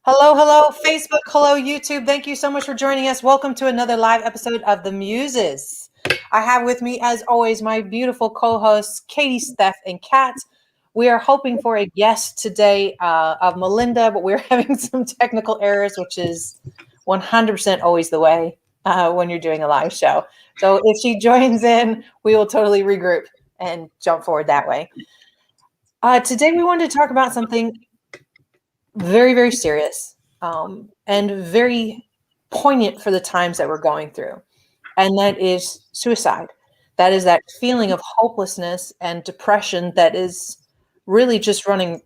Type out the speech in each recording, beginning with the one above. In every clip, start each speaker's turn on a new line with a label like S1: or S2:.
S1: Hello, hello, Facebook. Hello, YouTube. Thank you so much for joining us. Welcome to another live episode of the Muses. I have with me, as always, my beautiful co-hosts, Katie, Steph, and Kat. We are hoping for a guest today of Melinda, but we're having some technical errors, which is 100% always the way when you're doing a live show. So if she joins in, we will totally regroup and jump forward that way. Today, we wanted to talk about something very, very serious and very poignant for the times that we're going through. And that is suicide. That is that feeling of hopelessness and depression that is really just running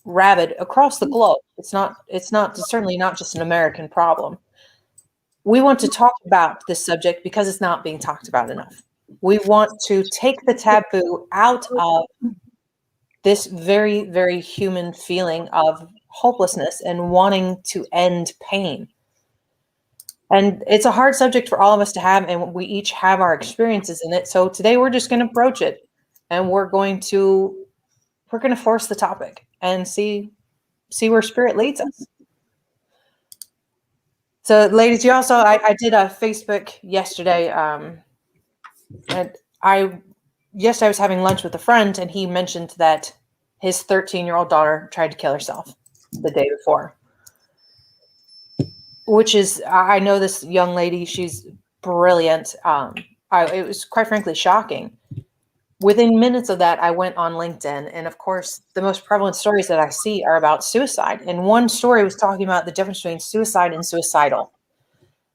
S1: rabid across the globe. It's certainly not just an American problem. We want to talk about this subject because it's not being talked about enough. We want to take the taboo out of this very, very human feeling of hopelessness and wanting to end pain. And it's a hard subject for all of us to have, and we each have our experiences in it. So today we're just going to broach it, and we're going to force the topic and see where spirit leads us. So, ladies, you also I did a Facebook yesterday, and yesterday I was having lunch with a friend, and he mentioned that his 13-year-old daughter tried to kill herself the day before, which is, I know this young lady, she's brilliant. It was quite frankly shocking. Within minutes of that, I went on LinkedIn, and of course, the most prevalent stories that I see are about suicide. And one story was talking about the difference between suicide and suicidal,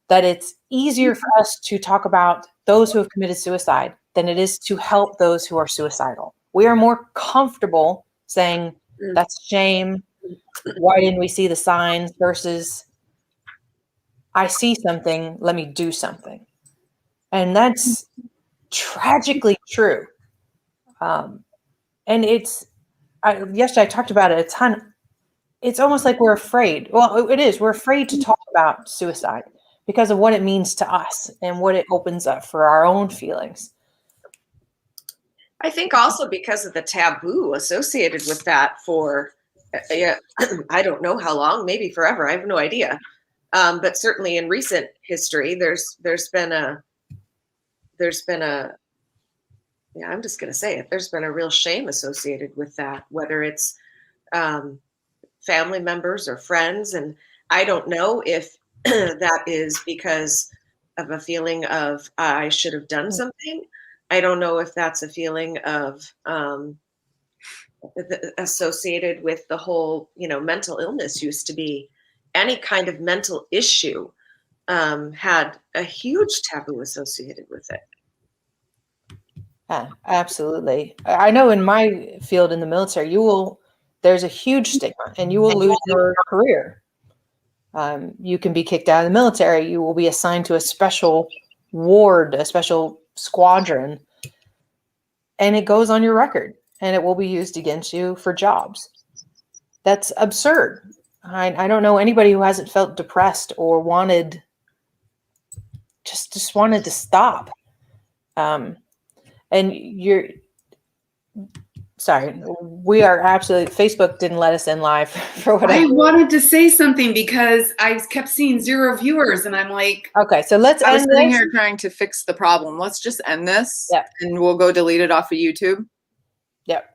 S1: that it's easier for us to talk about those who have committed suicide than it is to help those who are suicidal. We are more comfortable saying that's shame. Why didn't we see the signs versus I see something, let me do something. And that's tragically true. And yesterday I talked about it a ton. It's almost like we're afraid. Well, it is. We're afraid to talk about suicide because of what it means to us and what it opens up for our own feelings.
S2: I think also because of the taboo associated with that for, I don't know how long, maybe forever. I have no idea. But certainly in recent history, there's been a, yeah, I'm just going to say it. There's been a real shame associated with that, whether it's family members or friends. And I don't know if that is because of a feeling of I should have done something. I don't know if that's a feeling of associated with the whole, mental illness used to be any kind of mental issue had a huge taboo associated with it.
S1: Yeah, absolutely. I know in my field in the military, there's a huge stigma and you will lose your career. You can be kicked out of the military. You will be assigned to a special ward, a special squadron, and it goes on your record and it will be used against you for jobs. That's absurd. I don't know anybody who hasn't felt depressed or wanted wanted to stop. And we are absolutely, Facebook didn't let us in live for what
S3: I wanted to say something because I kept seeing 0 viewers and I'm like,
S1: okay, so let's
S4: I was
S1: end
S4: sitting
S1: this.
S4: here trying to fix the problem. Let's just end this.
S1: Yep.
S4: And we'll go delete it off of YouTube.
S1: Yep.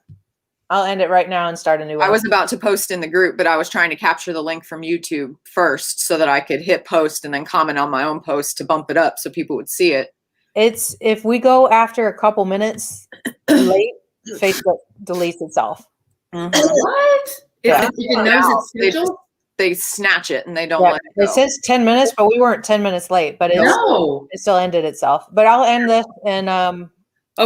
S1: I'll end it right now and start a new one.
S4: I was about to post in the group, but I was trying to capture the link from YouTube first so that I could hit post and then comment on my own post to bump it up so people would see it.
S1: It's if we go after a couple minutes late, Facebook deletes itself.
S3: what?
S1: Yeah.
S3: It knows it's scheduled?
S4: They snatch it and they don't let it go.
S1: It says 10 minutes, but we weren't 10 minutes late, but it still ended itself. But I'll end this and